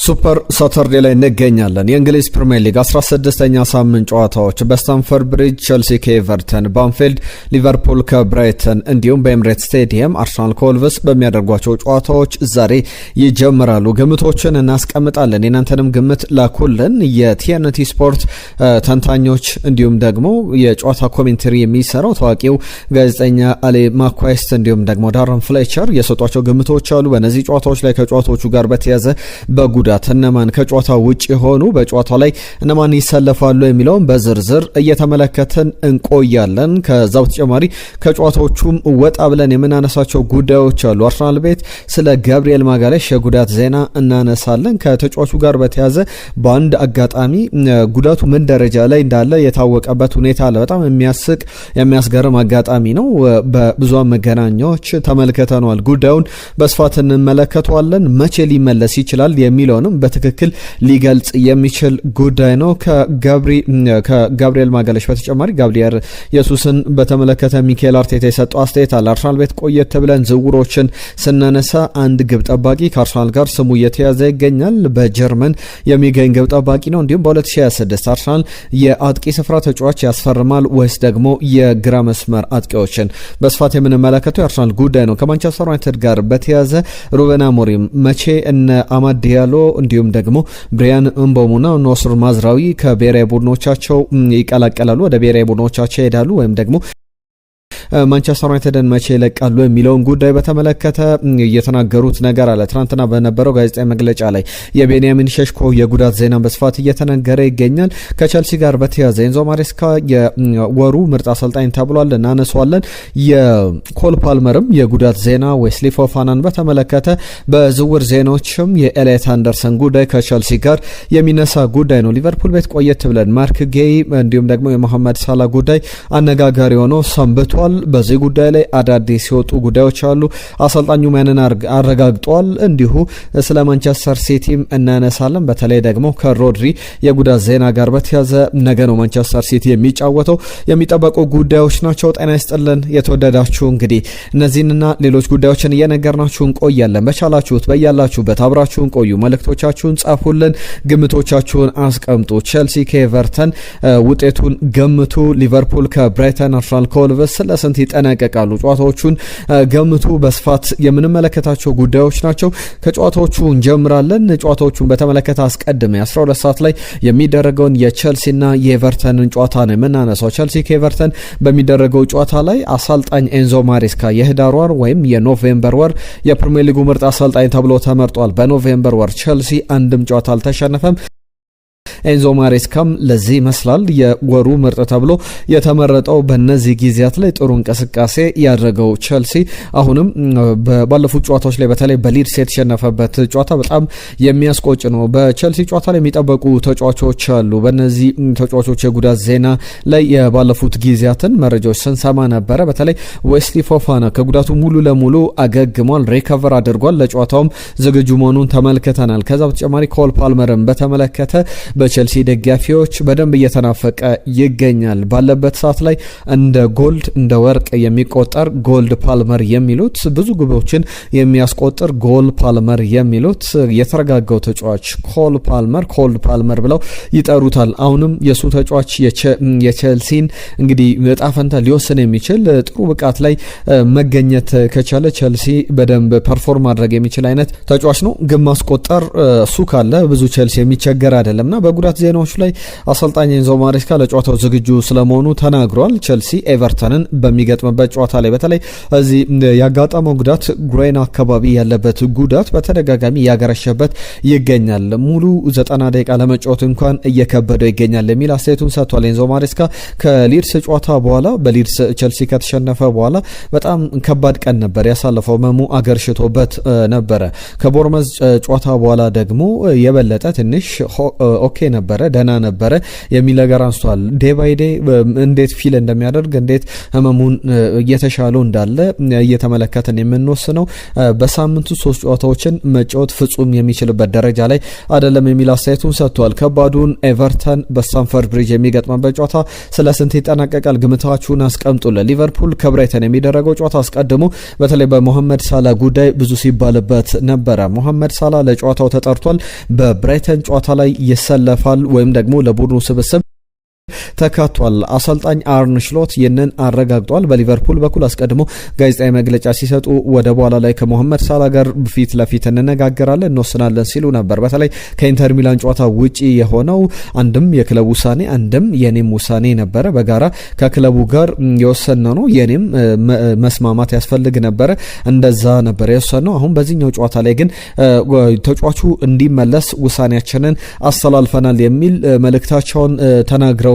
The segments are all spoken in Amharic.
ሱፐር ሳተርዴ ላይ እንገኛለን። የእንግሊዝ ፕሪሚየር ሊግ 16ኛ ሳምንት ጨዋታዎች በስታንፈርድ ብሪጅ ቸልሲ ከኤቨርተን፣ ባንፊልድ ሊቨርፑል ከብራይተን እንዲሁም በኤምሬትስ ስቴዲየም አርሰናል ከወልቭስ በሚያደርጓቸው ጨዋታዎች ዛሬ ይጀምራሉ። ግምቶችን እናስቀምጣለን። የናንተንም ግምት ላኩልን። የቲኤንቲ ስፖርት ተንታኞች እንዲሁም ደግሞ የጨዋታ ኮሜንተሪ የሚሰራው ታዋቂው ጋዜጠኛ አሌ ማኳይስት እንዲሁም ደግሞ ዳረን ፍሌቸር የሰጧቸው ግምቶች አሉ። በእነዚህ ጨዋታዎች ላይ ከጨዋታዎቹ ጋር በተያያዘ በጉዳት እነማን ከጨዋታ ውጪ ሆኑ፣ በጨዋታው ላይ እነማን ይሰለፋሉ የሚለውን በዝርዝር እየተመለከትን እንቆያለን። ከዛው ተጨማሪ ከጨዋታዎቹም ወጣ ብለን የምናነሳቸው ጉዳዮች አሉ። አርሰናል ቤት ስለ ገብርኤል ማጋሌሽ የጉዳት ዜና እናነሳለን። ከተጫዋቹ ጋር በተያያዘ በአንድ አጋጣሚ ጉዳቱ ምን ደረጃ ላይ እንዳለ የታወቀበት ሁኔታ አለ። በጣም የሚያስቅ የሚያስገርም አጋጣሚ ነው። በብዙሃን መገናኛዎች ተመልክተነዋል። ጉዳዩን በስፋት እንመለከተዋለን። መቼ ሊመለስ ይችላል የሚለውንም በትክክል ሊገልጽ የሚችል ጉዳይ ነው። ከጋብሪኤል ማጋሌሽ በተጨማሪ ጋብሪኤል ኢየሱስን በተመለከተ ሚካኤል አርቴታ የሰጠው አስተያየት አለ። አርሰናል ቤት ቆየት ብለን ዝውውሮችን ስናነሳ አንድ ግብ ጠባቂ ከአርሰናል ጋር ስሙ እየተያዘ ይገኛል። በጀርመን የሚገኝ ግብ ጠባቂ ነው። እንዲሁም በ2026 አርሰናል የአጥቂ ስፍራ ተጫዋች ያስፈርማል ወይስ ደግሞ የግራ መስመር አጥቂዎችን በስፋት የምንመለከተው የአርሰናል ጉዳይ ነው። ከማንቸስተር ዩናይትድ ጋር በተያዘ ሩበን አሞሪም መቼ እነ አማድ ዲያሎ እንዲሁም ደግሞ ብሪያን እምቦሙና ኖስር ማዝራዊ ከብሔራዊ ቡድኖቻቸው ይቀላቀላሉ፣ ወደ ብሔራዊ ቡድኖቻቸው ይሄዳሉ ወይም ደግሞ ማንቸስተር ዩናይትድን መቼ ይለቃሉ የሚለውን ጉዳይ በተመለከተ እየተናገሩት ነገር አለ። ትናንትና በነበረው ጋዜጣዊ መግለጫ ላይ የቤንያሚን ሸሽኮ የጉዳት ዜና በስፋት እየተነገረ ይገኛል። ከቸልሲ ጋር በተያያዘ ኤንዞ ማሬስካ የወሩ ምርጥ አሰልጣኝ ተብሏል፣ እናነሷለን። የኮል ፓልመርም የጉዳት ዜና፣ ዌስሊ ፎፋናን በተመለከተ በዝውውር ዜናዎችም የኤሊየት አንደርሰን ጉዳይ ከቸልሲ ጋር የሚነሳ ጉዳይ ነው። ሊቨርፑል ቤት ቆየት ብለን ማርክ ጌይ እንዲሁም ደግሞ የመሐመድ ሳላ ጉዳይ አነጋጋሪ ሆኖ ሰንብቷል። በዚህ ጉዳይ ላይ አዳዲስ ሲወጡ ጉዳዮች አሉ። አሰልጣኙ ማንን አረጋግጧል። እንዲሁ ስለ ማንቸስተር ሲቲም እናነሳለን። በተለይ ደግሞ ከሮድሪ የጉዳት ዜና ጋር በተያዘ ነገ ነው ማንቸስተር ሲቲ የሚጫወተው። የሚጠበቁ ጉዳዮች ናቸው። ጤና ይስጥልን የተወደዳችሁ፣ እንግዲህ እነዚህንና ሌሎች ጉዳዮችን እየነገርናችሁ እንቆያለን። በቻላችሁት በያላችሁበት አብራችሁን ቆዩ። መልእክቶቻችሁን ጻፉልን፣ ግምቶቻችሁን አስቀምጡ። ቸልሲ ከኤቨርተን ውጤቱን ገምቱ። ሊቨርፑል ከብራይተን፣ አርሰናል ከወልቭስ ለስንት ይጠናቀቃሉ? ጨዋታዎቹን ገምቱ። በስፋት የምንመለከታቸው ጉዳዮች ናቸው። ከጨዋታዎቹ እንጀምራለን። ጨዋታዎቹን በተመለከተ አስቀድመ 12 ሰዓት ላይ የሚደረገውን የቸልሲና የኤቨርተንን ጨዋታ ነው የምናነሳው። ቸልሲ ከኤቨርተን በሚደረገው ጨዋታ ላይ አሰልጣኝ ኤንዞ ማሬስካ የህዳር ወር ወይም የኖቬምበር ወር የፕሪሚየር ሊጉ ምርጥ አሰልጣኝ ተብሎ ተመርጧል። በኖቬምበር ወር ቸልሲ አንድም ጨዋታ አልተሸነፈም። ኤንዞ ማሬስካም ለዚህ ይመስላል የወሩ ምርጥ ተብሎ የተመረጠው። በእነዚህ ጊዜያት ላይ ጥሩ እንቅስቃሴ ያደረገው ቸልሲ አሁንም ባለፉት ጨዋታዎች ላይ በተለይ በሊድስ የተሸነፈበት ጨዋታ በጣም የሚያስቆጭ ነው። በቸልሲ ጨዋታ ላይ የሚጠበቁ ተጫዋቾች አሉ። በእነዚህ ተጫዋቾች የጉዳት ዜና ላይ የባለፉት ጊዜያትን መረጃዎች ስንሰማ ነበረ። በተለይ ዌስሊ ፎፋና ከጉዳቱ ሙሉ ለሙሉ አገግሟል፣ ሪከቨር አድርጓል፣ ለጨዋታውም ዝግጁ መሆኑን ተመልክተናል። ከዛ በተጨማሪ ኮል ፓልመርን በተመለከተ በቸልሲ ደጋፊዎች በደንብ እየተናፈቀ ይገኛል። ባለበት ሰዓት ላይ እንደ ጎልድ እንደ ወርቅ የሚቆጠር ጎልድ ፓልመር የሚሉት ብዙ ግቦችን የሚያስቆጥር ጎል ፓልመር የሚሉት የተረጋጋው ተጫዋች ኮል ፓልመር ብለው ይጠሩታል። አሁንም የሱ ተጫዋች የቸልሲን እንግዲህ ዕጣ ፈንታ ሊወስን የሚችል ጥሩ ብቃት ላይ መገኘት ከቻለ ቸልሲ በደንብ ፐርፎርም ማድረግ የሚችል አይነት ተጫዋች ነው። ግን ማስቆጠር እሱ ካለ ብዙ ቸልሲ የሚቸገር አይደለምና በጉዳት ዜናዎች ላይ አሰልጣኝ ኤንዞ ማሬስካ ለጨዋታው ዝግጁ ስለመሆኑ ተናግሯል። ቸልሲ ኤቨርተንን በሚገጥምበት ጨዋታ ላይ በተለይ እዚህ ያጋጠመው ጉዳት ግሬን አካባቢ ያለበት ጉዳት በተደጋጋሚ ያገረሸበት ይገኛል። ሙሉ 90 ደቂቃ ለመጫወት እንኳን እየከበደው ይገኛል የሚል አስተያየቱን ሰጥቷል። ኤንዞ ማሬስካ ከሊድስ ጨዋታ በኋላ በሊድስ ቸልሲ ከተሸነፈ በኋላ በጣም ከባድ ቀን ነበር ያሳለፈው። መሙ አገርሽቶበት ነበረ። ከቦርመዝ ጨዋታ በኋላ ደግሞ የበለጠ ትንሽ ኦኬ ነበረ፣ ደህና ነበረ የሚል ነገር አንስቷል። ዴይ ባይ ዴይ እንዴት ፊል እንደሚያደርግ እንዴት ህመሙን እየተሻለው እንዳለ እየተመለከተን የምንወስነው በሳምንቱ 3 ጨዋታዎችን መጫወት ፍጹም የሚችልበት ደረጃ ላይ አይደለም የሚል አስተያየቱን ሰጥቷል። ከባዱን ኤቨርተን በስታንፈርድ ብሪጅ የሚገጥመበት ጨዋታ ስለ ስንት ይጠናቀቃል? ግምታችሁን አስቀምጡልን። ሊቨርፑል ከብራይተን የሚደረገው ጨዋታ አስቀድሞ በተለይ በሞሐመድ ሳላ ጉዳይ ብዙ ሲባልበት ነበረ። ሞሐመድ ሳላ ለጨዋታው ተጠርቷል። በብራይተን ጨዋታ ላይ ይሰለፋል ወይም ደግሞ ለቡድኑ ስብስብ ተካቷል። አሰልጣኝ አርነ ስሎት ይህንን አረጋግጧል። በሊቨርፑል በኩል አስቀድሞ ጋዜጣዊ መግለጫ ሲሰጡ ወደ በኋላ ላይ ከሞሐመድ ሳላ ጋር ፊት ለፊት እንነጋገራለን እንወስናለን ሲሉ ነበር። በተለይ ከኢንተር ሚላን ጨዋታ ውጪ የሆነው አንድም የክለቡ ውሳኔ አንድም የኔም ውሳኔ ነበረ። በጋራ ከክለቡ ጋር የወሰነው ነው። የኔም መስማማት ያስፈልግ ነበረ። እንደዛ ነበር የወሰነው። አሁን በዚህኛው ጨዋታ ላይ ግን ተጫዋቹ እንዲመለስ ውሳኔያችንን አስተላልፈናል የሚል መልእክታቸውን ተናግረው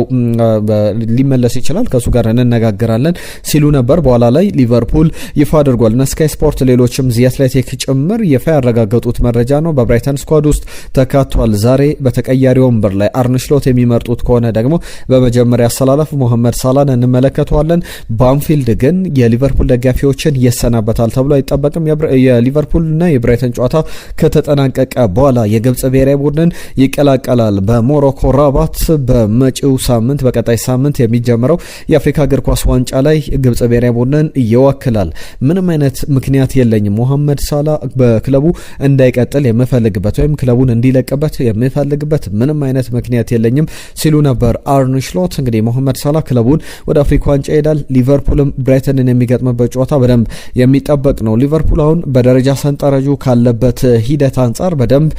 ሊመለስ ይችላል ከሱ ጋር እንነጋገራለን ሲሉ ነበር። በኋላ ላይ ሊቨርፑል ይፋ አድርጓል። ስካይ ስፖርት ሌሎችም ዚ አትሌቲክ ጭምር ይፋ ያረጋገጡት መረጃ ነው። በብራይተን ስኳድ ውስጥ ተካቷል። ዛሬ በተቀያሪ ወንበር ላይ አርነ ስሎት የሚመርጡት ከሆነ ደግሞ በመጀመሪያ አሰላለፍ ሞሐመድ ሳላን እንመለከተዋለን። በአንፊልድ ግን የሊቨርፑል ደጋፊዎችን ይሰናበታል ተብሎ አይጠበቅም። የሊቨርፑልና የብራይተን ጨዋታ ከተጠናቀቀ በኋላ የግብጽ ብሔራዊ ቡድንን ይቀላቀላል። በሞሮኮ ራባት በመጪው ሳምንት በቀጣይ ሳምንት የሚጀምረው የአፍሪካ እግር ኳስ ዋንጫ ላይ ግብጽ ብሔራዊ ቡድንን ይወክላል። ምንም አይነት ምክንያት የለኝም ሞሐመድ ሳላ በክለቡ እንዳይቀጥል የምፈልግበት ወይም ክለቡን እንዲለቅበት የምፈልግበት ምንም አይነት ምክንያት የለኝም ሲሉ ነበር አርነ ስሎት። እንግዲህ ሞሐመድ ሳላ ክለቡን ወደ አፍሪካ ዋንጫ ይሄዳል። ሊቨርፑልም ብራይተንን የሚገጥምበት ጨዋታ በደንብ የሚጠበቅ ነው። ሊቨርፑል አሁን በደረጃ ሰንጠረዡ ካለበት ሂደት አንጻር በደንብ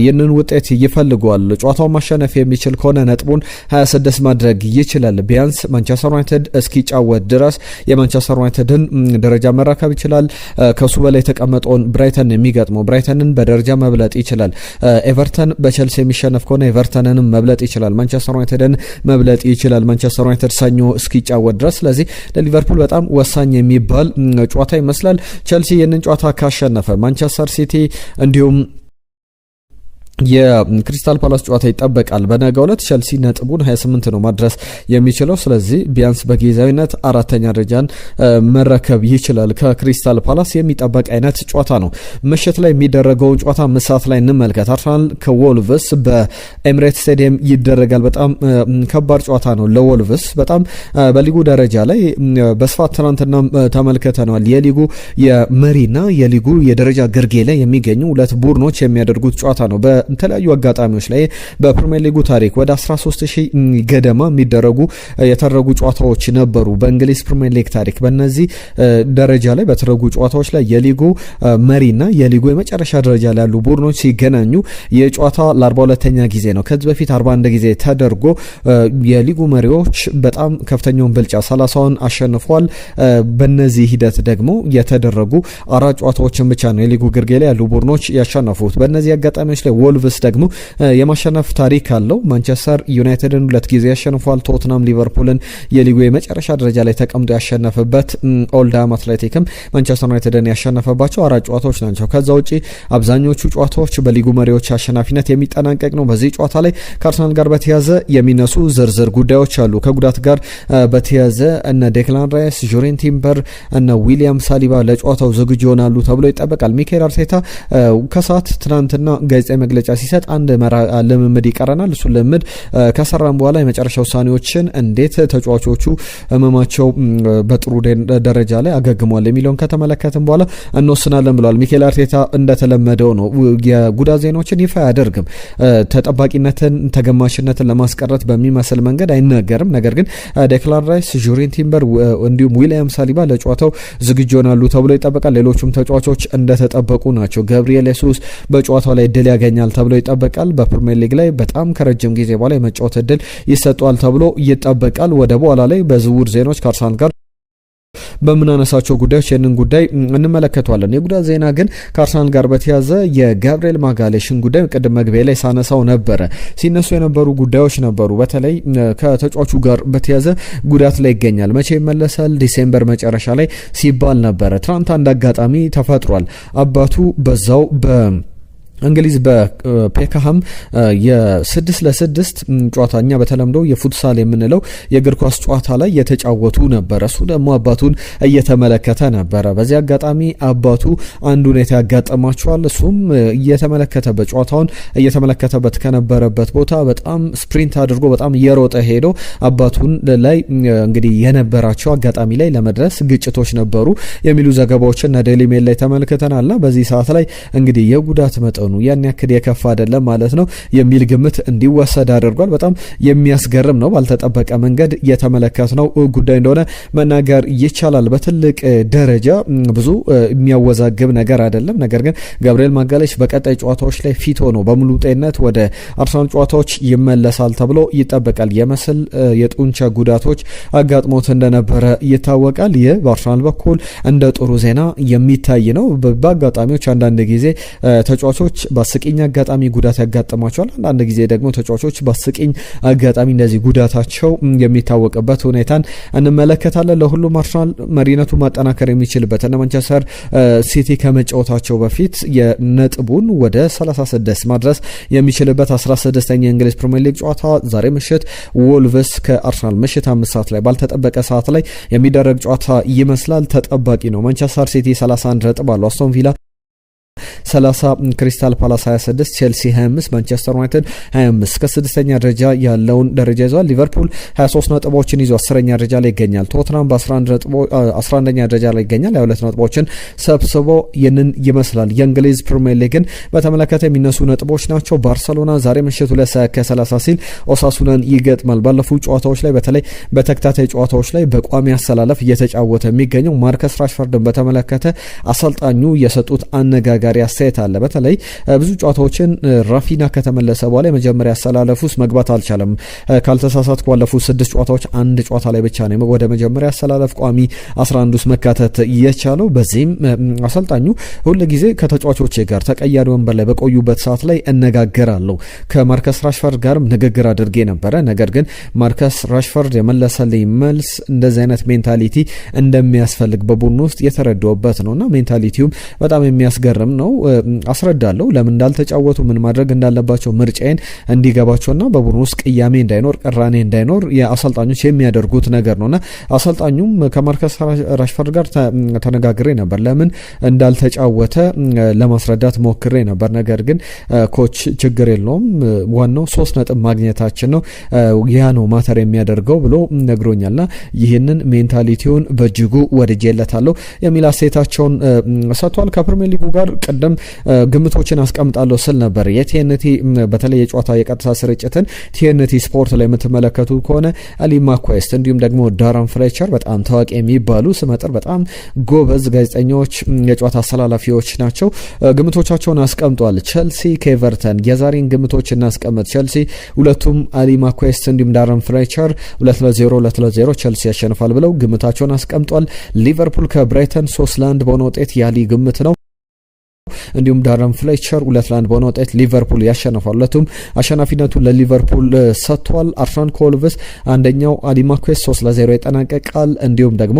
ይህንን ውጤት ይፈልገዋል። ጨዋታውን ማሸነፍ የሚችል ከሆነ ነጥቡን 26 ማድረግ ይችላል። ቢያንስ ማንቸስተር ዩናይትድ እስኪጫወት ድረስ የማንቸስተር ዩናይትድን ደረጃ መራከብ ይችላል። ከሱ በላይ የተቀመጠውን ብራይተን የሚገጥመው ብራይተንን በደረጃ መብለጥ ይችላል። ኤቨርተን በቸልሲ የሚሸነፍ ከሆነ ኤቨርተንንም መብለጥ ይችላል። ማንቸስተር ዩናይትድን መብለጥ ይችላል ማንቸስተር ዩናይትድ ሰኞ እስኪጫወት ድረስ። ስለዚህ ለሊቨርፑል በጣም ወሳኝ የሚባል ጨዋታ ይመስላል። ቸልሲ ይህንን ጨዋታ ካሸነፈ ማንቸስተር ሲቲ እንዲሁም የክሪስታል ፓላስ ጨዋታ ይጠበቃል። በነገው ዕለት ቸልሲ ነጥቡን 28 ነው ማድረስ የሚችለው። ስለዚህ ቢያንስ በጊዜያዊነት አራተኛ ደረጃን መረከብ ይችላል። ከክሪስታል ፓላስ የሚጠበቅ አይነት ጨዋታ ነው። ምሽት ላይ የሚደረገውን ጨዋታ ምሳት ላይ እንመልከት። አርሰናል ከወልቭስ በኤምሬት ስታዲየም ይደረጋል። በጣም ከባድ ጨዋታ ነው ለወልቭስ። በጣም በሊጉ ደረጃ ላይ በስፋት ትናንትና ተመልክተናል። የሊጉ የመሪና የሊጉ የደረጃ ግርጌ ላይ የሚገኙ ሁለት ቡድኖች የሚያደርጉት ጨዋታ ነው። በተለያዩ አጋጣሚዎች ላይ በፕሪሚየር ሊጉ ታሪክ ወደ 13000 ገደማ የሚደረጉ የተደረጉ ጨዋታዎች ነበሩ በእንግሊዝ ፕሪሚየር ሊግ ታሪክ። በእነዚህ ደረጃ ላይ በተደረጉ ጨዋታዎች ላይ የሊጉ መሪና የሊጉ የመጨረሻ ደረጃ ላይ ያሉ ቡድኖች ሲገናኙ የጨዋታ ለ42ኛ ጊዜ ነው። ከዚህ በፊት 41 ጊዜ ተደርጎ የሊጉ መሪዎች በጣም ከፍተኛውን ብልጫ 30ውን አሸንፏል። በእነዚህ ሂደት ደግሞ የተደረጉ 4 ጨዋታዎችን ብቻ ነው የሊጉ ግርጌ ላይ ያሉ ቡድኖች ያሸነፉት። በእነዚህ አጋጣሚዎች ላይ ወልቭስ ደግሞ የማሸነፍ ታሪክ አለው። ማንቸስተር ዩናይትድን 2 ጊዜ ያሸንፏል። ቶትናም ሊቨርፑልን የሊጉ የመጨረሻ ደረጃ ላይ ተቀምጦ ያሸነፈበት፣ ኦልድሃም አትሌቲክም ማንቸስተር ዩናይትድን ያሸነፈባቸው 4 ጨዋታዎች ናቸው። ከዛ ውጪ አብዛኞቹ ጨዋታዎች በሊጉ መሪዎች አሸናፊነት የሚጠናቀቅ ነው። በዚህ ጨዋታ ላይ ከአርሰናል ጋር በተያያዘ የሚነሱ ዝርዝር ጉዳዮች አሉ። ከጉዳት ጋር በተያያዘ እነ ዴክላን ራይስ፣ ጆሬን ቲምበር፣ እነ ዊሊያም ሳሊባ ለጨዋታው ዝግጁ ይሆናሉ ተብሎ ይጠበቃል። ሚኬል አርቴታ ከሰዓት ትናንትና ጋዜጣዊ መግለጫ ሲሰጥ አንድ ልምምድ ይቀረናል፣ እሱ ልምምድ ከሰራን በኋላ የመጨረሻ ውሳኔዎችን እንዴት ተጫዋቾቹ ህመማቸው በጥሩ ደረጃ ላይ አገግሟል የሚለውን ከተመለከትን በኋላ እንወስናለን ብለዋል። ሚኬል አርቴታ እንደተለመደው ነው የጉዳት ዜናዎችን ይፋ አያደርግም። ተጠባቂነትን ተገማሽነትን ለማስቀረት በሚመስል መንገድ አይናገርም። ነገር ግን ዴክላን ራይስ፣ ጆሬን ቲምበር እንዲሁም ዊሊያም ሳሊባ ለጨዋታው ዝግጁ ይሆናሉ ተብሎ ይጠበቃል። ሌሎቹም ተጫዋቾች እንደተጠበቁ ናቸው። ገብርኤል የሱስ በጨዋታው ላይ እድል ያገኛል ተብሎ ይጠበቃል። በፕሪሚየር ሊግ ላይ በጣም ከረጅም ጊዜ በኋላ የመጫወት እድል ይሰጠዋል ተብሎ ይጠበቃል። ወደ በኋላ ላይ በዝውውር ዜናዎች ከአርሰናል ጋር በምናነሳቸው ጉዳዮች ይህንን ጉዳይ እንመለከተዋለን። የጉዳት ዜና ግን ከአርሰናል ጋር በተያዘ የጋብሪኤል ማጋሌሽን ጉዳይ ቅድም መግቢያ ላይ ሳነሳው ነበረ። ሲነሱ የነበሩ ጉዳዮች ነበሩ። በተለይ ከተጫዋቹ ጋር በተያዘ ጉዳት ላይ ይገኛል፣ መቼ ይመለሳል፣ ዲሴምበር መጨረሻ ላይ ሲባል ነበረ። ትናንት አንድ አጋጣሚ ተፈጥሯል። አባቱ በዛው እንግሊዝ በፔካሃም የ6-6 ጨዋታ እኛ በተለምዶ የፉትሳል የምንለው የእግር ኳስ ጨዋታ ላይ የተጫወቱ ነበረ። እሱ ደግሞ አባቱን እየተመለከተ ነበረ። በዚህ አጋጣሚ አባቱ አንድ ሁኔታ ያጋጠማቸዋል። እሱም እየተመለከተበት ጨዋታውን እየተመለከተበት ከነበረበት ቦታ በጣም ስፕሪንት አድርጎ በጣም እየሮጠ ሄዶ አባቱን ላይ እንግዲህ የነበራቸው አጋጣሚ ላይ ለመድረስ ግጭቶች ነበሩ የሚሉ ዘገባዎችን ዴይሊ ሜል ላይ ተመልክተናልና በዚህ ሰዓት ላይ እንግዲህ የጉዳት መጠኑ ያን ያክል የከፋ አይደለም ማለት ነው የሚል ግምት እንዲወሰድ አድርጓል። በጣም የሚያስገርም ነው። ባልተጠበቀ መንገድ የተመለከትነው ጉዳይ እንደሆነ መናገር ይቻላል። በትልቅ ደረጃ ብዙ የሚያወዛግብ ነገር አይደለም። ነገር ግን ገብርኤል ማጋሌሽ በቀጣይ ጨዋታዎች ላይ ፊት ሆኖ በሙሉ ጤንነት ወደ አርሰናል ጨዋታዎች ይመለሳል ተብሎ ይጠበቃል። የመሰል የጡንቻ ጉዳቶች አጋጥሞት እንደነበረ ይታወቃል። ይህ በአርሰናል በኩል እንደ ጥሩ ዜና የሚታይ ነው። በአጋጣሚዎች አንዳንድ ጊዜ ተጫዋቾች በአስቂኝ አጋጣሚ ጉዳት ያጋጥማቸዋል። አንዳንድ ጊዜ ደግሞ ተጫዋቾች በአስቂኝ አጋጣሚ እንደዚህ ጉዳታቸው የሚታወቅበት ሁኔታን እንመለከታለን። ለሁሉም አርሰናል መሪነቱ ማጠናከር የሚችልበት እነ ማንቸስተር ሲቲ ከመጫወታቸው በፊት የነጥቡን ወደ 36 ማድረስ የሚችልበት 16ኛ የእንግሊዝ ፕሪሚየር ሊግ ጨዋታ ዛሬ ምሽት ወልቭስ ከአርሰናል ምሽት 5 ሰዓት ላይ ባልተጠበቀ ሰዓት ላይ የሚደረግ ጨዋታ ይመስላል። ተጠባቂ ነው። ማንቸስተር ሲቲ 31 ነጥብ አለው። አስቶን ቪላ 30፣ ክሪስታል ፓላስ 26፣ ቼልሲ 25፣ ማንቸስተር ዩናይትድ 25 ከ6ኛ ደረጃ ያለውን ደረጃ ይዟል። ሊቨርፑል 23 ነጥቦችን ይዞ 10ኛ ደረጃ ላይ ይገኛል። ቶትናም በ11ኛ ደረጃ ላይ ይገኛል። 22 ነጥቦችን ሰብስቦ ይህንን ይመስላል። የእንግሊዝ ፕሪሚየር ሊግን በተመለከተ የሚነሱ ነጥቦች ናቸው። ባርሰሎና ዛሬ ምሽት 2:30 ሲል ኦሳሱናን ይገጥማል። ባለፉት ጨዋታዎች ላይ በተለይ በተከታታይ ጨዋታዎች ላይ በቋሚ አሰላለፍ እየተጫወተ የሚገኘው ማርከስ ራሽፈርድን በተመለከተ አሰልጣኙ የሰጡት አነጋጋሪ አስተያየት አለ። በተለይ ብዙ ጨዋታዎችን ራፊና ከተመለሰ በኋላ የመጀመሪያ አሰላለፍ ውስጥ መግባት አልቻለም። ካልተሳሳትኩ ባለፉት 6 ጨዋታዎች አንድ ጨዋታ ላይ ብቻ ነው ወደ መጀመሪያ አሰላለፍ ቋሚ 11 ውስጥ መካተት የቻለው። በዚህም አሰልጣኙ ሁልጊዜ ከተጫዋቾች ጋር ተቀያሪ ወንበር ላይ በቆዩበት ሰዓት ላይ እነጋገራለሁ። ከማርከስ ራሽፈርድ ጋርም ንግግር አድርጌ ነበረ። ነገር ግን ማርከስ ራሽፈርድ የመለሰልኝ መልስ እንደዚህ አይነት ሜንታሊቲ እንደሚያስፈልግ በቡድን ውስጥ የተረዳውበት ነውና ሜንታሊቲውም በጣም የሚያስገርም ነው። አስረዳለሁ ለምን እንዳልተጫወቱ ምን ማድረግ እንዳለባቸው ምርጫዬን እንዲገባቸውና በቡድን ውስጥ ቅያሜ እንዳይኖር ቅራኔ እንዳይኖር የአሰልጣኞች የሚያደርጉት ነገር ነውና አሰልጣኙም ከማርከስ ራሽፈርድ ጋር ተነጋግሬ ነበር። ለምን እንዳልተጫወተ ለማስረዳት ሞክሬ ነበር። ነገር ግን ኮች ችግር የለውም ዋናው 3 ነጥብ ማግኘታችን ነው ያ ነው ማተር የሚያደርገው ብሎ ነግሮኛልና ይህንን ሜንታሊቲውን በእጅጉ ወድጄለታለሁ የሚል አስተያየታቸውን ሰጥቷል። ከፕሪሚየር ሊጉ ጋር ቀደም ግምቶችን አስቀምጣለሁ ስል ነበር። የቲኤንቲ በተለይ የጨዋታ የቀጥታ ስርጭትን ቲኤንቲ ስፖርት ላይ የምትመለከቱ ከሆነ አሊ ማኳስት እንዲሁም ደግሞ ዳረን ፍሌቸር በጣም ታዋቂ የሚባሉ ስመጥር በጣም ጎበዝ ጋዜጠኞች የጨዋታ አስተላላፊዎች ናቸው። ግምቶቻቸውን አስቀምጧል። ቸልሲ ከኤቨርተን የዛሬን ግምቶች እናስቀምጥ። ቸልሲ ሁለቱም አሊ ማኳስት እንዲሁም ዳረን ፍሌቸር 2-0 ቸልሲ ያሸንፋል ብለው ግምታቸውን አስቀምጧል። ሊቨርፑል ከብራይተን 3-1 በሆነ ውጤት ያሊ ግምት ነው። እንዲሁም ዳረን ፍሌቸር 2-1 በሆነ ውጤት ሊቨርፑል ያሸንፋል። ሁለቱም አሸናፊነቱን ለሊቨርፑል ሰጥቷል። አርሰናል ኮልቭስ አንደኛው አዲማኩስ 3-0 ይጠናቀቃል። እንዲሁም ደግሞ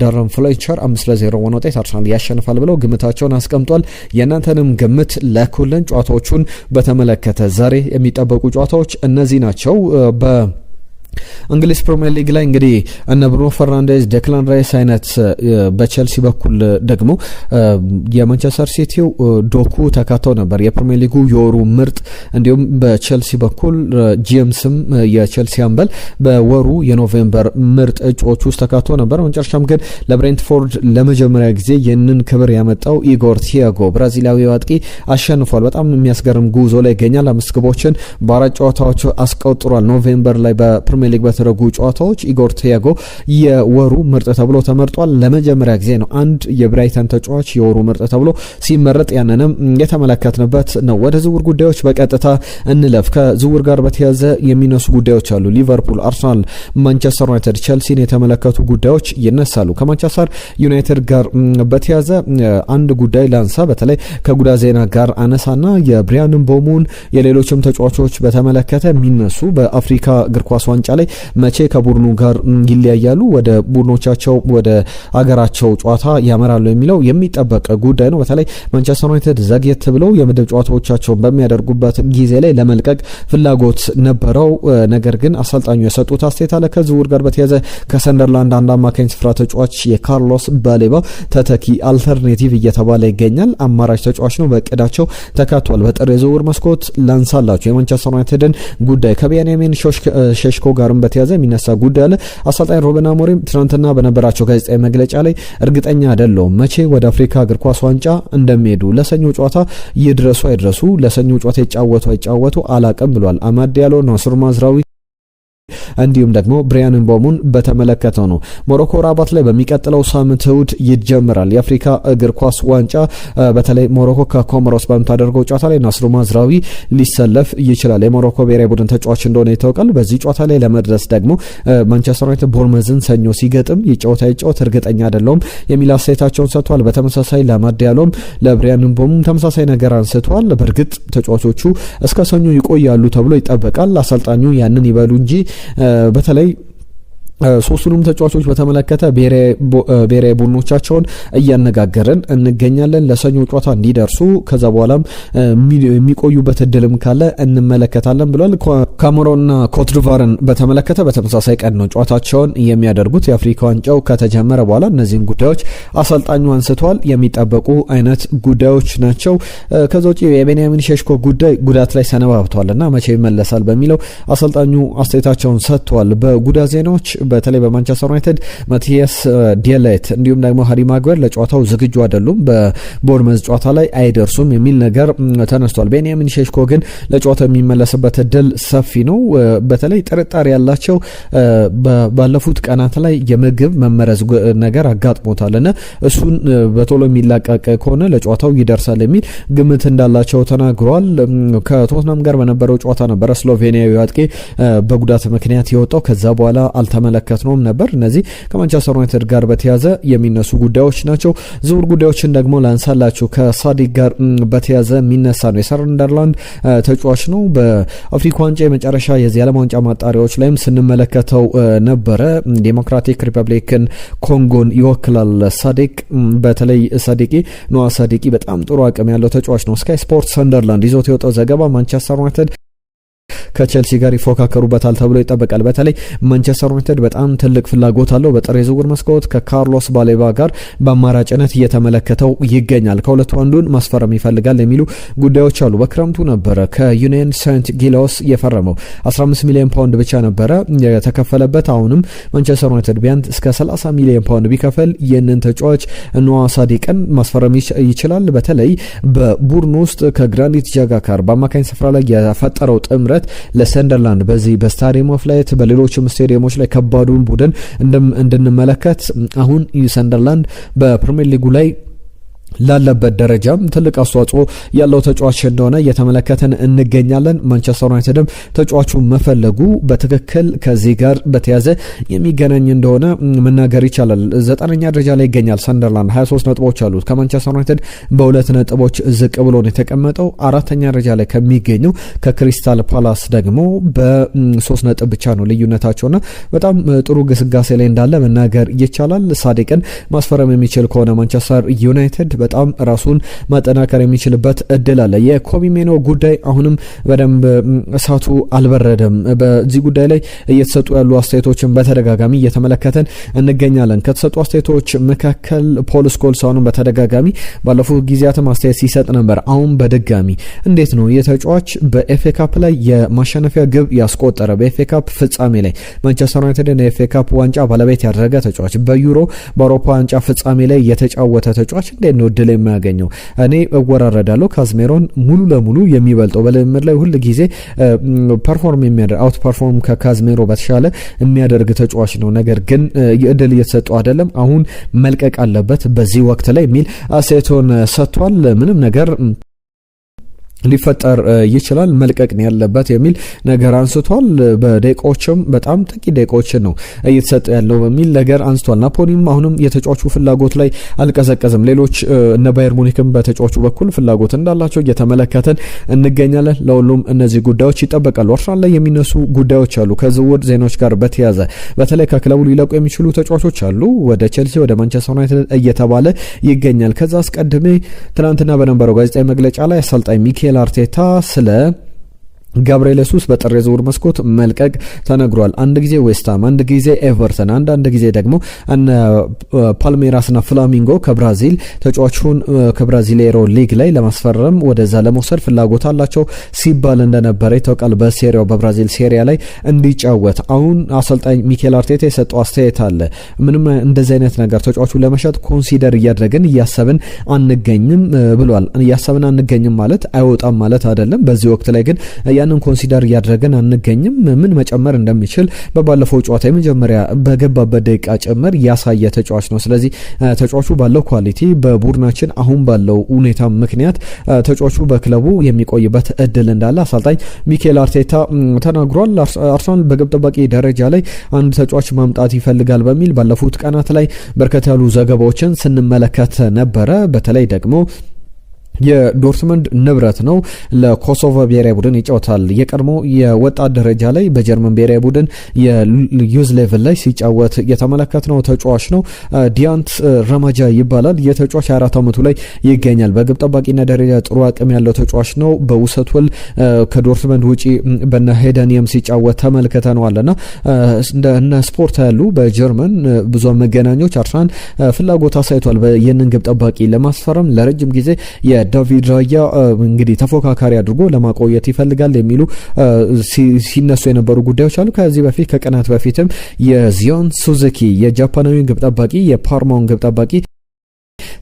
ዳረን ፍሌቸር 5-0 በሆነ ውጤት አርሰናል ያሸንፋል ብለው ግምታቸውን አስቀምጧል። የእናንተንም ግምት ለኩልን። ጨዋታዎቹን በተመለከተ ዛሬ የሚጠበቁ ጨዋታዎች እነዚህ ናቸው። እንግሊዝ ፕሪሚየር ሊግ ላይ እንግዲህ እነ ብሩኖ ፈርናንዴዝ፣ ዴክላን ራይስ አይነት በቸልሲ በኩል ደግሞ የማንቸስተር ሲቲው ዶኩ ተካተው ነበር የፕሪሚየር ሊጉ የወሩ ምርጥ። እንዲሁም በቸልሲ በኩል ጄምስም የቸልሲ አምበል በወሩ የኖቬምበር ምርጥ እጩዎች ውስጥ ተካተው ነበር። መጨረሻም ግን ለብሬንትፎርድ ለመጀመሪያ ጊዜ ይህንን ክብር ያመጣው ኢጎር ቲያጎ ብራዚላዊው አጥቂ አሸንፏል። በጣም የሚያስገርም ጉዞ ላይ ይገኛል። 5 ግቦችን በ4 ጨዋታዎች አስቆጥሯል። ኖቬምበር ላይ በፕሪሚየር ሊግ በተደረጉ ጨዋታዎች ኢጎር ቲያጎ የወሩ ምርጥ ተብሎ ተመርጧል። ለመጀመሪያ ጊዜ ነው አንድ የብራይተን ተጫዋች የወሩ ምርጥ ተብሎ ሲመረጥ፣ ያንንም የተመለከትንበት ነው። ወደ ዝውውር ጉዳዮች በቀጥታ እንለፍ። ከዝውውር ጋር በተያያዘ የሚነሱ ጉዳዮች አሉ። ሊቨርፑል፣ አርሰናል፣ ማንቸስተር ዩናይትድ፣ ቸልሲን የተመለከቱ ጉዳዮች ይነሳሉ። ከማንቸስተር ዩናይትድ ጋር በተያያዘ አንድ ጉዳይ ላንሳ። በተለይ ከጉዳት ዜና ጋር አነሳና የብሪያን ምቦሞን የሌሎችም ተጫዋቾች በተመለከተ የሚነሱ በአፍሪካ እግር ኳስ ዋንጫ ላይ መቼ ከቡድኑ ጋር ይለያያሉ፣ ወደ ቡድኖቻቸው ወደ አገራቸው ጨዋታ ያመራሉ የሚለው የሚጠበቅ ጉዳይ ነው። በተለይ ማንቸስተር ዩናይትድ ዘግየት ብለው የምድብ ጨዋታዎቻቸውን በሚያደርጉበት ጊዜ ላይ ለመልቀቅ ፍላጎት ነበረው። ነገር ግን አሰልጣኙ የሰጡት አስተያየት አለ። ከዝውውር ጋር በተያያዘ ከሰንደርላንድ አንድ አማካኝ ስፍራ ተጫዋች የካርሎስ ባሌባ ተተኪ አልተርኔቲቭ እየተባለ ይገኛል። አማራጭ ተጫዋች ነው፣ በእቅዳቸው ተካቷል። በጥር የዝውውር መስኮት ላንሳላቸው የማንቸስተር ዩናይትድን ጉዳይ ከቤንያሚን ሼሽኮ ጋርም በተያያዘ የሚነሳ ጉዳይ አለ። አሰልጣኝ ሩበን አሞሪም ትናንትና በነበራቸው ጋዜጣዊ መግለጫ ላይ እርግጠኛ አይደለሁም መቼ ወደ አፍሪካ እግር ኳስ ዋንጫ እንደሚሄዱ፣ ለሰኞ ጨዋታ ይድረሱ አይድረሱ፣ ለሰኞ ጨዋታ ይጫወቱ አይጫወቱ አላቅም ብሏል። አማድ ዲያሎ፣ ናስር ማዝራዊ እንዲሁም ደግሞ ብሪያን ምቦሞን በተመለከተው ነው። ሞሮኮ ራባት ላይ በሚቀጥለው ሳምንት እሁድ ይጀምራል የአፍሪካ እግር ኳስ ዋንጫ። በተለይ ሞሮኮ ከኮሞሮስ በምታደርገው ጨዋታ ላይ ናስሩ ማዝራዊ ሊሰለፍ ይችላል። የሞሮኮ ብሔራዊ ቡድን ተጫዋች እንደሆነ ይታወቃል። በዚህ ጨዋታ ላይ ለመድረስ ደግሞ ማንቸስተር ዩናይትድ ቦርመዝን ሰኞ ሲገጥም ይጫወት አይጫወት እርግጠኛ አይደለሁም የሚል አስተያየታቸውን ሰጥቷል። በተመሳሳይ ለአማድ ዲያሎም ለብሪያን ምቦሞም ተመሳሳይ ነገር አንስተዋል። በእርግጥ ተጫዋቾቹ እስከ ሰኞ ይቆያሉ ተብሎ ይጠበቃል። አሰልጣኙ ያንን ይበሉ እንጂ በተለይ ሶስቱንም ተጫዋቾች በተመለከተ ብሔራዊ ቡድኖቻቸውን እያነጋገርን እንገኛለን ለሰኞ ጨዋታ እንዲደርሱ፣ ከዛ በኋላም የሚቆዩበት እድልም ካለ እንመለከታለን ብሏል። ካሜሮንና ኮትዲቯርን በተመለከተ በተመሳሳይ ቀን ነው ጨዋታቸውን የሚያደርጉት የአፍሪካ ዋንጫው ከተጀመረ በኋላ። እነዚህን ጉዳዮች አሰልጣኙ አንስተዋል። የሚጠበቁ አይነት ጉዳዮች ናቸው። ከዛ ውጪ የቤንያሚን ሼሽኮ ጉዳይ ጉዳት ላይ ሰነባብተዋልና መቼ ይመለሳል በሚለው አሰልጣኙ አስተያየታቸውን ሰጥተዋል። በጉዳት ዜናዎች በተለይ በማንቸስተር ዩናይትድ ማቲያስ ዲየላይት እንዲሁም ደግሞ ሃሪ ማጓየር ለጨዋታው ዝግጁ አይደሉም፣ በቦርመዝ ጨዋታ ላይ አይደርሱም የሚል ነገር ተነስቷል። ቤንያሚን ሼሽኮ ግን ለጨዋታው የሚመለስበት እድል ሰፊ ነው። በተለይ ጥርጣሬ ያላቸው ባለፉት ቀናት ላይ የምግብ መመረዝ ነገር አጋጥሞታልና እሱን በቶሎ የሚላቀቅ ከሆነ ለጨዋታው ይደርሳል የሚል ግምት እንዳላቸው ተናግረዋል። ከቶትናም ጋር በነበረው ጨዋታ ነበረ ስሎቬኒያዊ አጥቂ በጉዳት ምክንያት የወጣው፣ ከዛ በኋላ አልተመለከትነውም ነበር። እነዚህ ከማንቸስተር ዩናይትድ ጋር በተያዘ የሚነሱ ጉዳዮች ናቸው። ዝውውር ጉዳዮችን ደግሞ ላንሳላችሁ። ከሳዲቅ ጋር በተያዘ የሚነሳ ነው። የሰንደርላንድ ተጫዋች ነው። በአፍሪካ ዋንጫ የመጨረሻ የዚህ ዓለም ዋንጫ ማጣሪያዎች ላይም ስንመለከተው ነበረ። ዴሞክራቲክ ሪፐብሊክን ኮንጎን ይወክላል ሳዲቅ። በተለይ ኖዋ ሳዲቂ በጣም ጥሩ አቅም ያለው ተጫዋች ነው። ስካይ ስፖርት ሰንደርላንድ ይዞት የወጣው ዘገባ ማንቸስተር ዩናይትድ ከቼልሲ ጋር ይፎካከሩበታል ተብሎ ይጠበቃል። በተለይ ማንቸስተር ዩናይትድ በጣም ትልቅ ፍላጎት አለው። በጥር የዝውውር መስኮት ከካርሎስ ባሌባ ጋር በአማራጭነት እየተመለከተው ይገኛል። ከሁለቱ አንዱን ማስፈረም ይፈልጋል የሚሉ ጉዳዮች አሉ። በክረምቱ ነበረ ከዩኒየን ሴንት ጊሎስ የፈረመው 15 ሚሊዮን ፓውንድ ብቻ ነበረ የተከፈለበት። አሁንም ማንቸስተር ዩናይትድ ቢያንስ እስከ 30 ሚሊዮን ፓውንድ ቢከፈል ይህንን ተጫዋች ኖዋ ሳዲቅን ማስፈረም ይችላል። በተለይ በቡድኑ ውስጥ ከግራኒት ጃጋ ጋር በአማካኝ ስፍራ ላይ የፈጠረው ጥምረት ለሰንደርላንድ በዚህ በስታዲየም ኦፍ ላይት በሌሎችም ስቴዲየሞች ላይ ከባዱን ቡድን እንድንመለከት አሁን ሰንደርላንድ በፕሪሚየር ሊጉ ላይ ላለበት ደረጃም ትልቅ አስተዋጽኦ ያለው ተጫዋች እንደሆነ እየተመለከተን እንገኛለን። ማንቸስተር ዩናይትድም ተጫዋቹ መፈለጉ በትክክል ከዚህ ጋር በተያዘ የሚገናኝ እንደሆነ መናገር ይቻላል። 9ኛ ደረጃ ላይ ይገኛል ሰንደርላንድ 23 ነጥቦች አሉት። ከማንቸስተር ዩናይትድ በ2 ነጥቦች ዝቅ ብሎ ነው የተቀመጠው። 4ኛ ደረጃ ላይ ከሚገኘው ከክሪስታል ፓላስ ደግሞ በ3 ነጥብ ብቻ ነው ልዩነታቸውና በጣም ጥሩ ግስጋሴ ላይ እንዳለ መናገር ይቻላል። ሳዲቅን ማስፈረም የሚችል ከሆነ ማንቸስተር ዩናይትድ በጣም ራሱን ማጠናከር የሚችልበት እድል አለ። የኮቢ ሜኖ ጉዳይ አሁንም በደንብ እሳቱ አልበረደም። በዚህ ጉዳይ ላይ እየተሰጡ ያሉ አስተያየቶችን በተደጋጋሚ እየተመለከተን እንገኛለን። ከተሰጡ አስተያየቶች መካከል ፖል ስኮልስ አሁንም በተደጋጋሚ ባለፉት ጊዜያትም አስተያየት ሲሰጥ ነበር። አሁን በድጋሚ እንዴት ነው የተጫዋች በኤፍኤ ካፕ ላይ የማሸነፊያ ግብ ያስቆጠረ፣ በኤፍኤ ካፕ ፍጻሜ ላይ ማንቸስተር ዩናይትድን የኤፍኤ ካፕ ዋንጫ ባለቤት ያደረገ ተጫዋች፣ በዩሮ በአውሮፓ ዋንጫ ፍጻሜ ላይ የተጫወተ ተጫዋች እንዴት ነው ድል የሚያገኘው? እኔ እወራረዳለሁ ካዝሜሮን ሙሉ ለሙሉ የሚበልጠው በልምምድ ላይ ሁሉ ጊዜ ፐርፎርም የሚያደርግ አውት ፐርፎርም ከካዝሜሮ በተሻለ የሚያደርግ ተጫዋች ነው። ነገር ግን እድል እየተሰጠው አይደለም። አሁን መልቀቅ አለበት በዚህ ወቅት ላይ የሚል አስተያየቱን ሰጥቷል። ምንም ነገር ሊፈጠር ይችላል መልቀቅ ነው ያለበት የሚል ነገር አንስቷል። በደቂቃዎችም በጣም ጥቂት ደቂቃዎችን ነው እየተሰጠ ያለው በሚል ነገር አንስቷል። ናፖሊም አሁንም የተጫዋቹ ፍላጎት ላይ አልቀዘቀዝም። ሌሎች እነ ባየር ሙኒክም በተጫዋቹ በኩል ፍላጎት እንዳላቸው እየተመለከተን እንገኛለን። ለሁሉም እነዚህ ጉዳዮች ይጠበቃሉ። አርሰናል ላይ የሚነሱ ጉዳዮች አሉ። ከዝውውር ዜናዎች ጋር በተያያዘ በተለይ ከክለቡ ሊለቁ የሚችሉ ተጫዋቾች አሉ። ወደ ቼልሲ፣ ወደ ማንቸስተር ዩናይትድ እየተባለ ይገኛል። ከዛ አስቀድሜ ትናንትና በነበረው ጋዜጣዊ መግለጫ ላይ አሰልጣኝ ሚኬል አርቴታ ስለ ጋብርኤል ሱስ በጥር የዝውውር መስኮት መልቀቅ ተነግሯል። አንድ ጊዜ ዌስትሃም፣ አንድ ጊዜ ኤቨርተን፣ አንድ ጊዜ ደግሞ እነ ፓልሜራስና ፍላሚንጎ ከብራዚል ተጫዋቹን ከብራዚሌሮ ሊግ ላይ ለማስፈረም ወደዛ ለመውሰድ ፍላጎት አላቸው ሲባል እንደነበረ ይታወቃል። በሴሪያው በብራዚል ሴሪያ ላይ እንዲጫወት አሁን አሰልጣኝ ሚኬል አርቴታ የሰጠው አስተያየት አለ። ምንም እንደዚህ አይነት ነገር ተጫዋቹ ለመሸጥ ኮንሲደር እያደረግን እያሰብን አንገኝም ብሏል። እያሰብን አንገኝም ማለት አይወጣም ማለት አይደለም። በዚህ ወቅት ላይ ግን ያንን ኮንሲደር እያደረገን አንገኝም። ምን መጨመር እንደሚችል በባለፈው ጨዋታ የመጀመሪያ በገባበት ደቂቃ ጭምር ያሳየ ተጫዋች ነው። ስለዚህ ተጫዋቹ ባለው ኳሊቲ በቡድናችን አሁን ባለው ሁኔታ ምክንያት ተጫዋቹ በክለቡ የሚቆይበት እድል እንዳለ አሰልጣኝ ሚኬል አርቴታ ተናግሯል። አርሰናል በግብ ጠባቂ ደረጃ ላይ አንድ ተጫዋች ማምጣት ይፈልጋል በሚል ባለፉት ቀናት ላይ በርከት ያሉ ዘገባዎችን ስንመለከት ነበረ። በተለይ ደግሞ የዶርትመንድ ንብረት ነው። ለኮሶቮ ብሔራዊ ቡድን ይጫወታል። የቀድሞ የወጣት ደረጃ ላይ በጀርመን ብሔራዊ ቡድን የዩዝ ሌቭል ላይ ሲጫወት የተመለከትነው ተጫዋች ነው። ዲያንት ረማጃ ይባላል። የተጫዋች 24 ዓመቱ ላይ ይገኛል። በግብ ጠባቂነት ደረጃ ጥሩ አቅም ያለው ተጫዋች ነው። በውሰት ውል ከዶርትመንድ ውጪ በነ ሄደኒየም ሲጫወት ተመልክተነዋልና እነ ስፖርት ያሉ በጀርመን ብዙ መገናኞች አርሰናል ፍላጎት አሳይቷል። ይህንን ግብ ጠባቂ ለማስፈረም ለረጅም ጊዜ ዳቪድ ራያ እንግዲህ ተፎካካሪ አድርጎ ለማቆየት ይፈልጋል የሚሉ ሲነሱ የነበሩ ጉዳዮች አሉ። ከዚህ በፊት ከቀናት በፊትም የዚዮን ሱዙኪ የጃፓናዊ ግብ ጠባቂ የፓርማውን ግብ ጠባቂ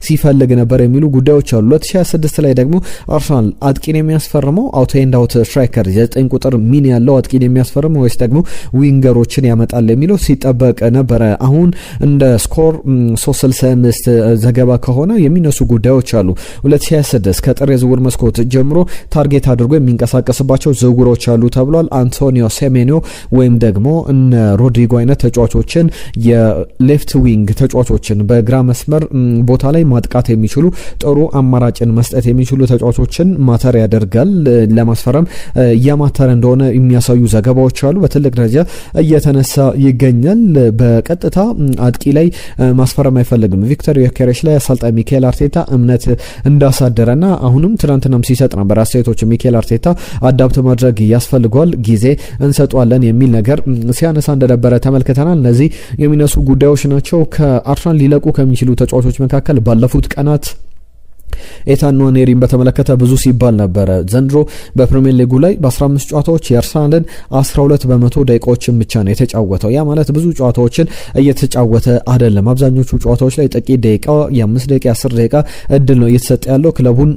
ሲፈልግ ነበር የሚሉ ጉዳዮች አሉ። 2026 ላይ ደግሞ አርሰናል አጥቂን የሚያስፈርመው አውት ኤንድ አውት ስትራይከር 9 ቁጥር ሚን ያለው አጥቂን የሚያስፈርመው ወይስ ደግሞ ዊንገሮችን ያመጣል የሚለው ሲጠበቅ ነበረ። አሁን እንደ ስኮር 365 ዘገባ ከሆነ የሚነሱ ጉዳዮች አሉ። 2026 ከጥር የዝውውር መስኮት ጀምሮ ታርጌት አድርጎ የሚንቀሳቀስባቸው ዝውውሮች አሉ ተብሏል። አንቶኒዮ ሴሜኒዮ ወይም ደግሞ እነ ሮድሪጎ አይነት ተጫዋቾችን የሌፍት ዊንግ ተጫዋቾችን በግራ መስመር ቦታ ላይ ማጥቃት የሚችሉ ጥሩ አማራጭን መስጠት የሚችሉ ተጫዋቾችን ማተር ያደርጋል። ለማስፈረም እያማተረ እንደሆነ የሚያሳዩ ዘገባዎች አሉ። በትልቅ ደረጃ እየተነሳ ይገኛል። በቀጥታ አጥቂ ላይ ማስፈረም አይፈልግም። ቪክተር ዮኬሬሽ ላይ አሰልጣኝ ሚኬል አርቴታ እምነት እንዳሳደረና አሁንም ትናንትናም ሲሰጥ ነበር አስተያየቶች ሚኬል አርቴታ አዳፕት ማድረግ ያስፈልገዋል፣ ጊዜ እንሰጧለን የሚል ነገር ሲያነሳ እንደነበረ ተመልክተናል። እነዚህ የሚነሱ ጉዳዮች ናቸው። ከአርሰናል ሊለቁ ከሚችሉ ተጫዋቾች መካከል ባለፉት ቀናት ኤታን ንዋኔሪን በተመለከተ ብዙ ሲባል ነበረ። ዘንድሮ በፕሪሚየር ሊጉ ላይ በ15 ጨዋታዎች የአርሰናልን 12 በመቶ ደቂቃዎችን ብቻ ነው የተጫወተው። ያ ማለት ብዙ ጨዋታዎችን እየተጫወተ አይደለም። አብዛኞቹ ጨዋታዎች ላይ ጥቂት ደቂቃ የ5 ደቂቃ 10 ደቂቃ እድል ነው እየተሰጠ ያለው። ክለቡን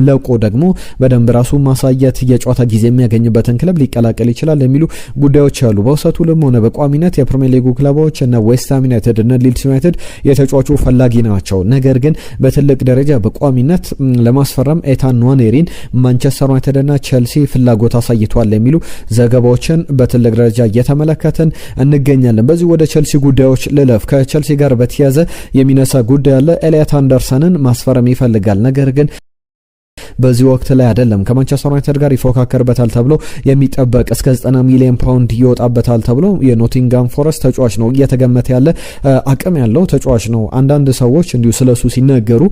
ለቆ ደግሞ በደንብ ራሱ ማሳየት የጨዋታ ጊዜ የሚያገኝበትን ክለብ ሊቀላቀል ይችላል የሚሉ ጉዳዮች አሉ። በውሰቱ ልም ሆነ በቋሚነት የፕሪሚየር ሊጉ ክለቦች እና ዌስትሃም ዩናይትድ እና ሊድስ ዩናይትድ የተጫዋቹ ፈላጊ ናቸው። ነገር ግን በትልቅ ደረጃ በቋሚ ለማስፈረም ኤታን ንዋኔሪን ማንቸስተር ዩናይትድ እና ቼልሲ ፍላጎት አሳይቷል የሚሉ ዘገባዎችን በትልቅ ደረጃ እየተመለከትን እንገኛለን። በዚህ ወደ ቼልሲ ጉዳዮች ልለፍ። ከቼልሲ ጋር በተያያዘ የሚነሳ ጉዳይ አለ። ኤሊዮት አንደርሰንን ማስፈረም ይፈልጋል። ነገር ግን በዚህ ወቅት ላይ አይደለም ከማንቸስተር ዩናይትድ ጋር ይፎካከርበታል ተብሎ የሚጠበቅ እስከ 90 ሚሊዮን ፓውንድ ይወጣበታል ተብሎ የኖቲንጋም ፎረስት ተጫዋች ነው እየተገመተ ያለ አቅም ያለው ተጫዋች ነው። አንዳንድ ሰዎች እንዲሁ ስለሱ ሲናገሩ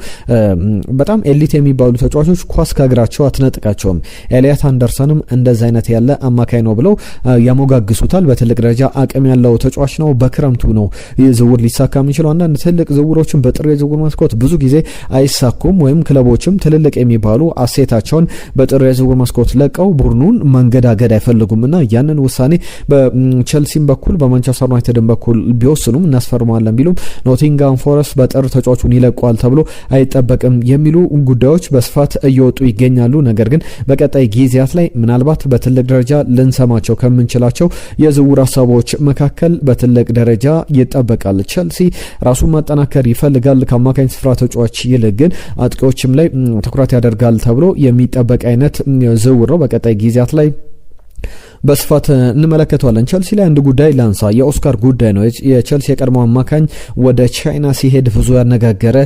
በጣም ኤሊት የሚባሉ ተጫዋቾች ኳስ ከእግራቸው አትነጥቃቸውም። ኤሊዮት አንደርሰንም እንደዛ አይነት ያለ አማካይ ነው ብለው ያሞጋግሱታል። በትልቅ ደረጃ አቅም ያለው ተጫዋች ነው። በክረምቱ ነው ይህ ዝውውር ሊሳካ የሚችለው። አንዳንድ ትልቅ ዝውውሮችን በጥር የዝውውር መስኮት ብዙ ጊዜ አይሳኩም ወይም ክለቦችም ትልልቅ የሚባሉ አሴታቸውን በጥር የዝውውር መስኮት ለቀው ቡድኑን መንገዳገድ አይፈልጉምና ያንን ውሳኔ በቼልሲም በኩል በማንቸስተር ዩናይትድም በኩል ቢወስኑም እናስፈርማለን ቢሉም ኖቲንጋም ፎረስት በጥር ተጫዋቹን ይለቀዋል ተብሎ አይጠበቅም የሚሉ ጉዳዮች በስፋት እየወጡ ይገኛሉ። ነገር ግን በቀጣይ ጊዜያት ላይ ምናልባት በትልቅ ደረጃ ልንሰማቸው ከምንችላቸው የዝውውር ሀሳቦች መካከል በትልቅ ደረጃ ይጠበቃል። ቼልሲ ራሱን ማጠናከር ይፈልጋል። ከአማካኝ ስፍራ ተጫዋች ይልቅ ግን አጥቂዎችም ላይ ትኩረት ያደርጋል ተብሎ የሚጠበቅ አይነት ዝውውር ነው። በቀጣይ ጊዜያት ላይ በስፋት እንመለከተዋለን። ቸልሲ ላይ አንድ ጉዳይ ላንሳ፣ የኦስካር ጉዳይ ነው። የቸልሲ የቀድሞ አማካኝ ወደ ቻይና ሲሄድ ብዙ ያነጋገረ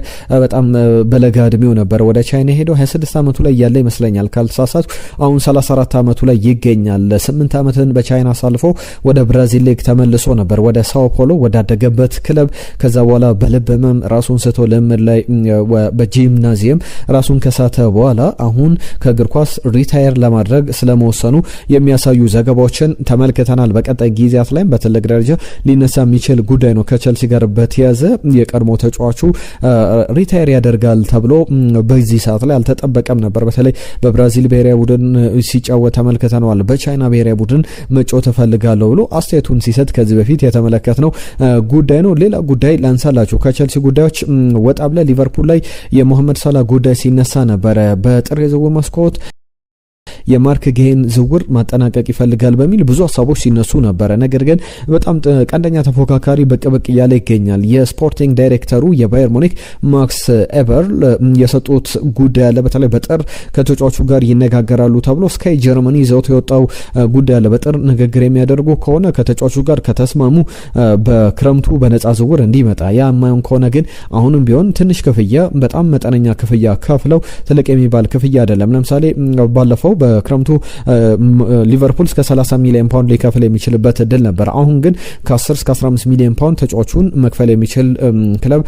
በጣም በለጋ እድሜው ነበር ወደ ቻይና ሄደው 26 ዓመቱ ላይ ያለ ይመስለኛል ካልተሳሳቱ። አሁን 34 ዓመቱ ላይ ይገኛል። 8 ዓመትን በቻይና አሳልፎ ወደ ብራዚል ሊግ ተመልሶ ነበር ወደ ሳኦ ፖሎ ወዳደገበት ክለብ። ከዛ በኋላ በልብ ህመም ራሱን ስቶ ልምድ ላይ በጂምናዚየም ራሱን ከሳተ በኋላ አሁን ከእግር ኳስ ሪታየር ለማድረግ ስለመወሰኑ የሚያሳዩ ዘገባዎችን ተመልክተናል። በቀጣይ ጊዜያት ላይ በትልቅ ደረጃ ሊነሳ የሚችል ጉዳይ ነው። ከቸልሲ ጋር በተያዘ የቀድሞ ተጫዋቹ ሪታየር ያደርጋል ተብሎ በዚህ ሰዓት ላይ አልተጠበቀም ነበር። በተለይ በብራዚል ብሔራዊ ቡድን ሲጫወት ተመልክተናል። በቻይና ብሔራዊ ቡድን መጫወት እፈልጋለሁ ብሎ አስተያየቱን ሲሰጥ ከዚህ በፊት የተመለከትነው ጉዳይ ነው። ሌላ ጉዳይ ላንሳላችሁ። ከቸልሲ ጉዳዮች ወጣ ብለ ሊቨርፑል ላይ የሞሐመድ ሳላ ጉዳይ ሲነሳ ነበረ። በጥር የዝውውር መስኮት የማርክ ጌይን ዝውውር ማጠናቀቅ ይፈልጋል በሚል ብዙ ሀሳቦች ሲነሱ ነበረ። ነገር ግን በጣም ቀንደኛ ተፎካካሪ ብቅ እያለ ይገኛል። የስፖርቲንግ ዳይሬክተሩ የባየር ሙኒክ ማክስ ኤበርል የሰጡት ጉዳይ አለ። በተለይ በጥር ከተጫዋቹ ጋር ይነጋገራሉ ተብሎ ስካይ ጀርመኒ ይዘውት የወጣው ጉዳይ አለ። በጥር ንግግር የሚያደርጉ ከሆነ ከተጫዋቹ ጋር ከተስማሙ በክረምቱ በነጻ ዝውውር እንዲመጣ፣ ያ የማይሆን ከሆነ ግን አሁንም ቢሆን ትንሽ ክፍያ፣ በጣም መጠነኛ ክፍያ ከፍለው ትልቅ የሚባል ክፍያ አይደለም። ለምሳሌ ባለፈው በክረምቱ ሊቨርፑል እስከ 30 ሚሊዮን ፓውንድ ሊከፍል የሚችልበት እድል ነበር። አሁን ግን ከ10 እስከ 15 ሚሊዮን ፓውንድ ተጫዋቹን መክፈል የሚችል ክለብ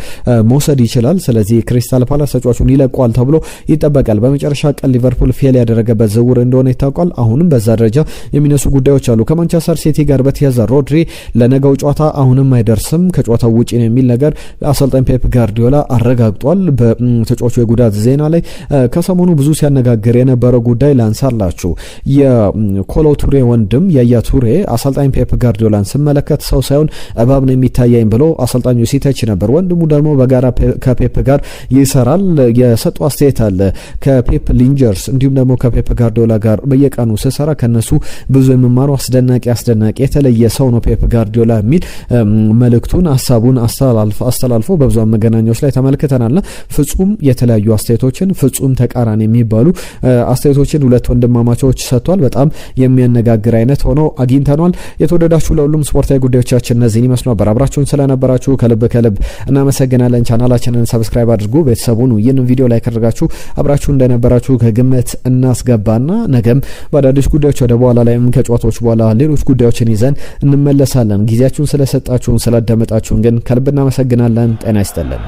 መውሰድ ይችላል። ስለዚህ ክሪስታል ፓላስ ተጫዋቹን ይለቋል ተብሎ ይጠበቃል። በመጨረሻ ቀን ሊቨርፑል ፌል ያደረገበት ዝውውር እንደሆነ ይታወቃል። አሁንም በዛ ደረጃ የሚነሱ ጉዳዮች አሉ። ከማንቸስተር ሲቲ ጋር በተያዘ ሮድሪ ለነገው ጨዋታ አሁንም አይደርስም፣ ከጨዋታው ውጪ ነው የሚል ነገር አሰልጣኝ ፔፕ ጋርዲዮላ አረጋግጧል። በተጫዋቹ የጉዳት ዜና ላይ ከሰሞኑ ብዙ ሲያነጋግር የነበረው ጉዳይ ላንሳላችሁ። የኮሎ ቱሬ ወንድም ያያ ቱሬ አሰልጣኝ ፔፕ ጋርዲዮላን ስመለከት ሰው ሳይሆን እባብ ነው የሚታየኝ ብሎ አሰልጣኙ ሲተች ነበር። ወንድሙ ደግሞ በጋራ ከፔፕ ጋር ይሰራል። የሰጡ አስተያየት አለ። ከፔፕ ሊንጀርስ እንዲሁም ደግሞ ከፔፕ ጋርዲዮላ ጋር በየቀኑ ስሰራ ከነሱ ብዙ የምማሩ አስደናቂ የተለየ ሰው ነው ፔፕ ጋርዲዮላ የሚል መልእክቱን ሀሳቡን አስተላልፎ በብዙ መገናኛዎች ላይ ተመልክተናልና ፍጹም የተለያዩ አስተያየቶችን ፍጹም ተቃራኒ የሚባሉ አስተያየቶችን ሁለት ወንድማማቾች ሰጥቷል። በጣም የሚያነጋግር አይነት ሆኖ አግኝተናል። የተወደዳችሁ ለሁሉም ስፖርታዊ ጉዳዮቻችን እነዚህን ይመስሉ ነበር። አብራችሁን ስለነበራችሁ ከልብ እናመሰግናለን። ቻናላችንን ሰብስክራይብ አድርጉ፣ ቤተሰቡን ይህንን ቪዲዮ ላይ ካደረጋችሁ አብራችሁ እንደነበራችሁ ከግምት እናስገባና ነገም በአዳዲስ ጉዳዮች ወደ በኋላ ላይም ከጨዋታዎች በኋላ ሌሎች ጉዳዮችን ይዘን እንመለሳለን። ጊዜያችሁን ስለሰጣችሁን ስላዳመጣችሁን ግን ከልብ እናመሰግናለን። ጤና ይስጥልን።